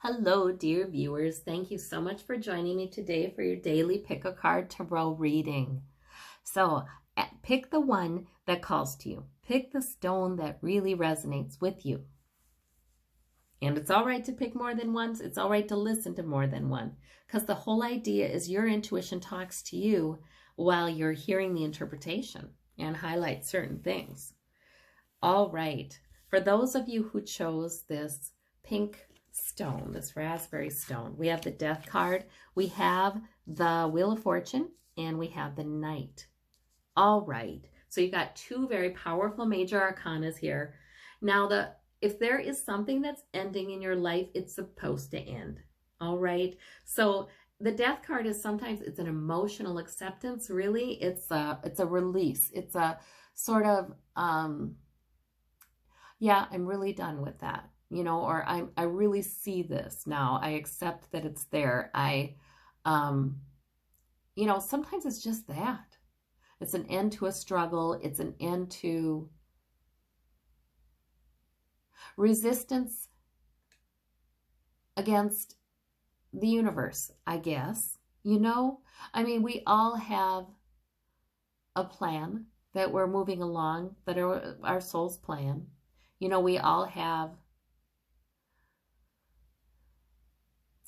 Hello, dear viewers. Thank you so much for joining me today for your daily Pick a Card Tarot reading. So, pick the one that calls to you. Pick the stone that really resonates with you. And it's all right to pick more than once. It's all right to listen to more than one. Because the whole idea is your intuition talks to you while you're hearing the interpretation and highlights certain things. All right. For those of you who chose this pink stone, this raspberry stone, we have the Death card, we have the Wheel of Fortune, and we have the Knight. All right. So you got two very powerful major arcanas here. Now, if there is something that's ending in your life, it's supposed to end. All right. So the Death card is sometimes it's an emotional acceptance. Really, it's a release. It's a sort of yeah, I'm really done with that, you know, or I really see this now. I accept that it's there. You know, sometimes it's just that. It's an end to a struggle. It's an end to resistance against the universe, I guess. You know, I mean, we all have a plan that we're moving along, that our soul's plan. You know, we all have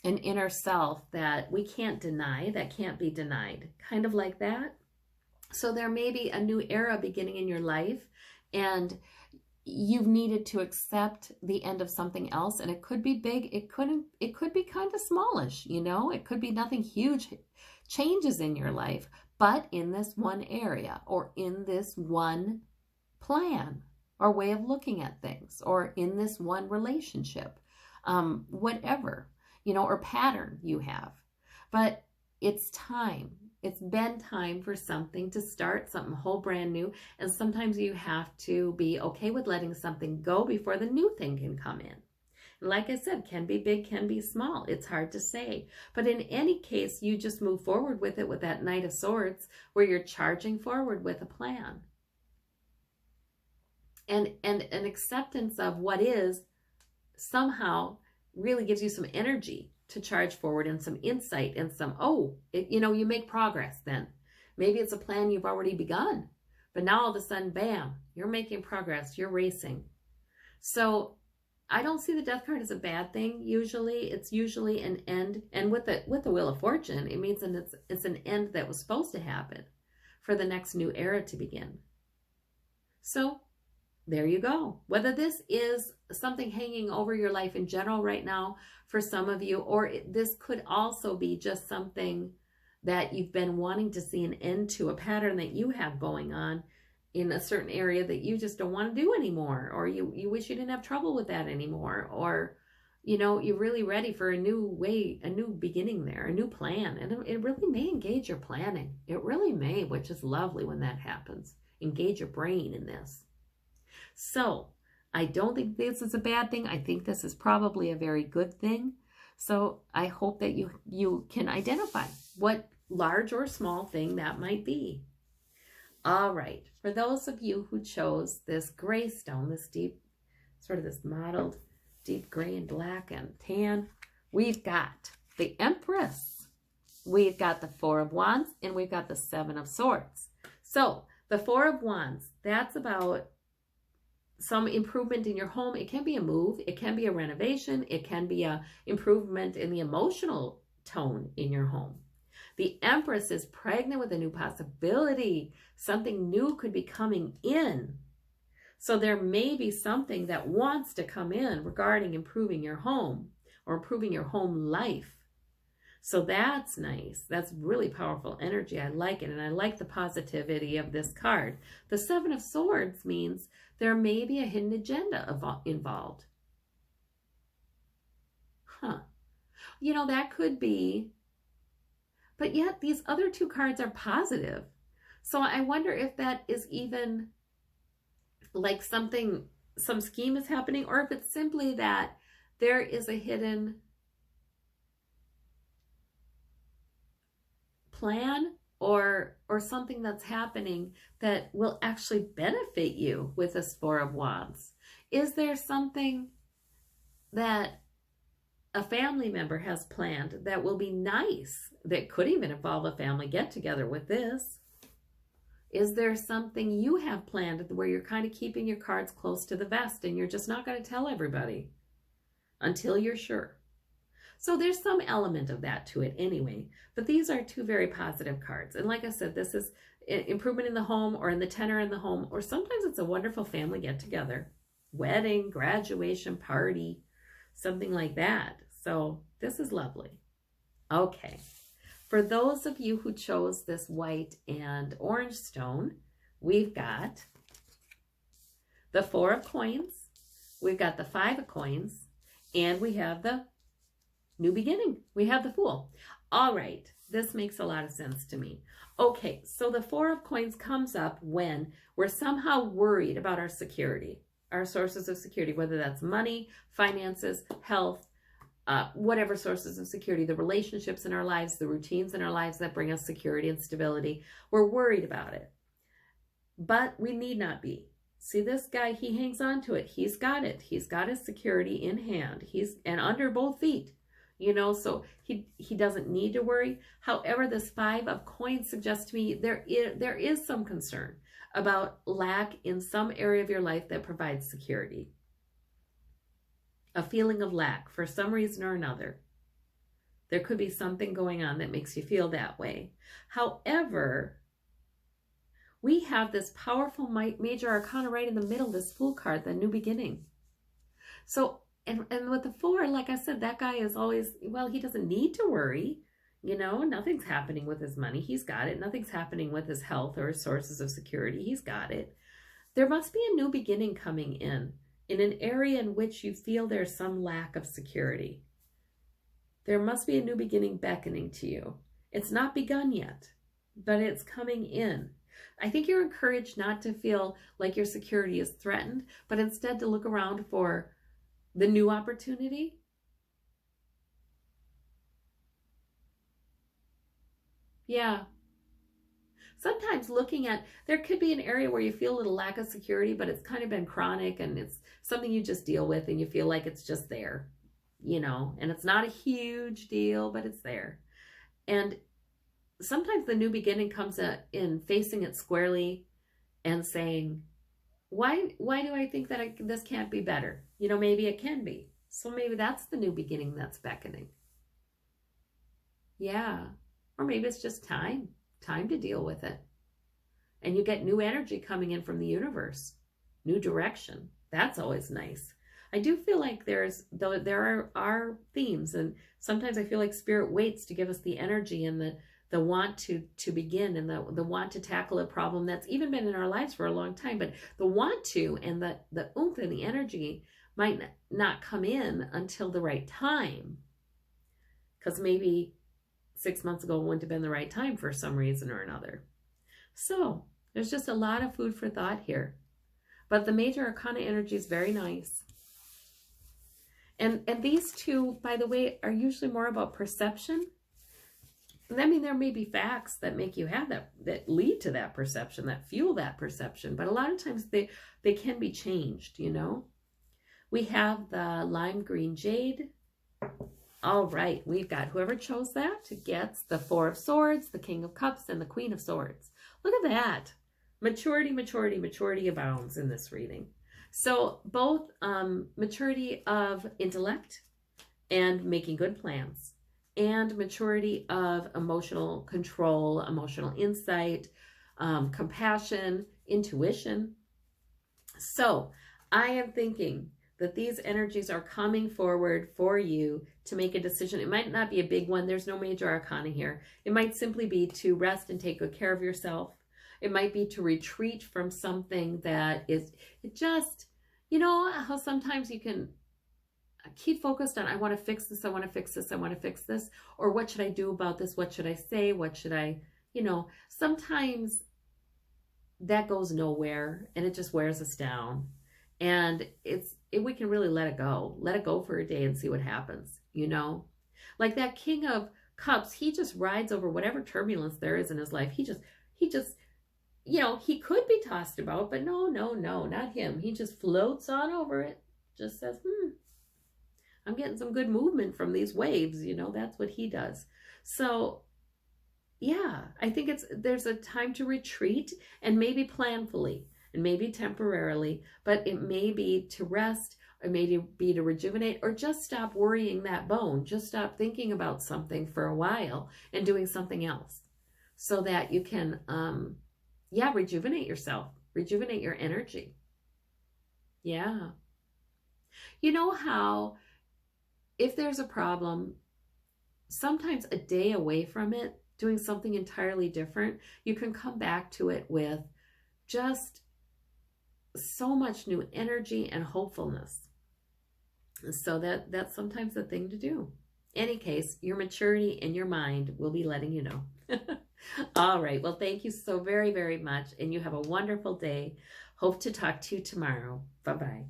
an inner self that we can't deny, that can't be denied, kind of like that. So there may be a new era beginning in your life, and you've needed to accept the end of something else, and it could be big, it could be kind of smallish, you know, it could be nothing huge changes in your life, but in this one area or in this one plan or way of looking at things, or in this one relationship, whatever, you know, or pattern you have. But it's time. It's been time for something to start, something whole brand new. And sometimes you have to be okay with letting something go before the new thing can come in. And like I said, can be big, can be small. It's hard to say. But in any case, you just move forward with it with that Knight of Swords, where you're charging forward with a plan. And an acceptance of what is somehow really gives you some energy to charge forward, and some insight, and some, you know, you make progress then. Maybe it's a plan you've already begun, but now all of a sudden, bam, you're making progress, you're racing. So I don't see the Death card as a bad thing. Usually, it's usually an end. And with the Wheel of Fortune, it means that it's an end that was supposed to happen for the next new era to begin. So there you go. Whether this is something hanging over your life in general right now for some of you, or this could also be just something that you've been wanting to see an end to, a pattern that you have going on in a certain area that you just don't want to do anymore, or you wish you didn't have trouble with that anymore, or, you know, you're really ready for a new way, a new beginning there, a new plan. And it really may engage your planning. It really may, which is lovely when that happens. Engage your brain in this. So I don't think this is a bad thing. I think this is probably a very good thing. So I hope that you can identify what large or small thing that might be. All right. For those of you who chose this gray stone, this deep, sort of this mottled, deep gray and black and tan, we've got the Empress. We've got the Four of Wands, and we've got the Seven of Swords. So the Four of Wands, that's about some improvement in your home. It can be a move, it can be a renovation, it can be a improvement in the emotional tone in your home. The Empress is pregnant with a new possibility. Something new could be coming in. So there may be something that wants to come in regarding improving your home or improving your home life. So that's nice. That's really powerful energy. I like it. And I like the positivity of this card. The Seven of Swords means there may be a hidden agenda involved. You know, that could be. But yet these other two cards are positive. So I wonder if that is even like something, some scheme is happening, or if it's simply that there is a hidden plan or something that's happening that will actually benefit you with this Four of Wands. Is there something that a family member has planned that will be nice, that could even involve a family get-together with this? Is there something you have planned where you're kind of keeping your cards close to the vest and you're just not going to tell everybody until you're sure? So there's some element of that to it anyway, but these are two very positive cards. And like I said, this is improvement in the home or in the tenor in the home, or sometimes it's a wonderful family get-together, wedding, graduation, party, something like that. So this is lovely. Okay. For those of you who chose this white and orange stone, we've got the 4 of coins, we've got the 5 of coins, and we have the new beginning. We have the Fool. All right, this makes a lot of sense to me. Okay, so the 4 of coins comes up when we're somehow worried about our security, our sources of security, whether that's money, finances, health, whatever sources of security, the relationships in our lives, the routines in our lives that bring us security and stability. We're worried about it, but we need not be. See, this guy, he hangs on to it. He's got it. He's got his security in hand. And under both feet, you know, so he doesn't need to worry. However, this 5 of coins suggests to me there is some concern about lack in some area of your life that provides security. A feeling of lack for some reason or another. There could be something going on that makes you feel that way. However, we have this powerful major arcana right in the middle, this Fool card, the new beginning. So, and with the 4, like I said, that guy is always, well, he doesn't need to worry. You know, nothing's happening with his money. He's got it. Nothing's happening with his health or his sources of security. He's got it. There must be a new beginning coming in an area in which you feel there's some lack of security. There must be a new beginning beckoning to you. It's not begun yet, but it's coming in. I think you're encouraged not to feel like your security is threatened, but instead to look around for the new opportunity. Yeah. Sometimes looking at, there could be an area where you feel a little lack of security, but it's kind of been chronic and it's something you just deal with and you feel like it's just there, you know, and it's not a huge deal, but it's there. And sometimes the new beginning comes in facing it squarely and saying, why do I think that this can't be better? You know, maybe it can be. So maybe that's the new beginning that's beckoning. Yeah. Or maybe it's just time to deal with it. And you get new energy coming in from the universe, new direction. That's always nice. I do feel like there are themes, and sometimes I feel like Spirit waits to give us the energy and the want to begin, and the want to tackle a problem that's even been in our lives for a long time. But the want to and the oomph and the energy might not come in until the right time, because maybe 6 months ago wouldn't have been the right time for some reason or another. So there's just a lot of food for thought here. But the major arcana energy is very nice. And these two, by the way, are usually more about perception. I mean, there may be facts that make you have that lead to that perception, that fuel that perception. But a lot of times they can be changed, you know. We have the lime green jade. All right, we've got whoever chose that gets the 4 of Swords, the King of Cups, and the Queen of Swords. Look at that. Maturity, maturity, maturity abounds in this reading. So both maturity of intellect and making good plans, and maturity of emotional control, emotional insight, compassion, intuition. So I am thinking that these energies are coming forward for you to make a decision. It might not be a big one. There's no major arcana here. It might simply be to rest and take good care of yourself. It might be to retreat from something that is just, you know, how sometimes you can keep focused on, I want to fix this, I want to fix this, I want to fix this, or what should I do about this? What should I say? What should I, you know, sometimes that goes nowhere and it just wears us down. And we can really let it go for a day and see what happens, you know, like that King of Cups, he just rides over whatever turbulence there is in his life. He just, you know, he could be tossed about, but no, not him. He just floats on over it, just says, I'm getting some good movement from these waves. You know, that's what he does. So yeah, I think there's a time to retreat, and maybe planfully and maybe temporarily, but it may be to rest, or maybe be to rejuvenate, or just stop worrying that bone. Just stop thinking about something for a while and doing something else, so that you can, yeah, rejuvenate yourself, rejuvenate your energy. Yeah. You know how, if there's a problem, sometimes a day away from it, doing something entirely different, you can come back to it with just so much new energy and hopefulness. So that's sometimes the thing to do. Any case, your maturity in your mind will be letting you know. All right. Well, thank you so very, very much. And you have a wonderful day. Hope to talk to you tomorrow. Bye-bye.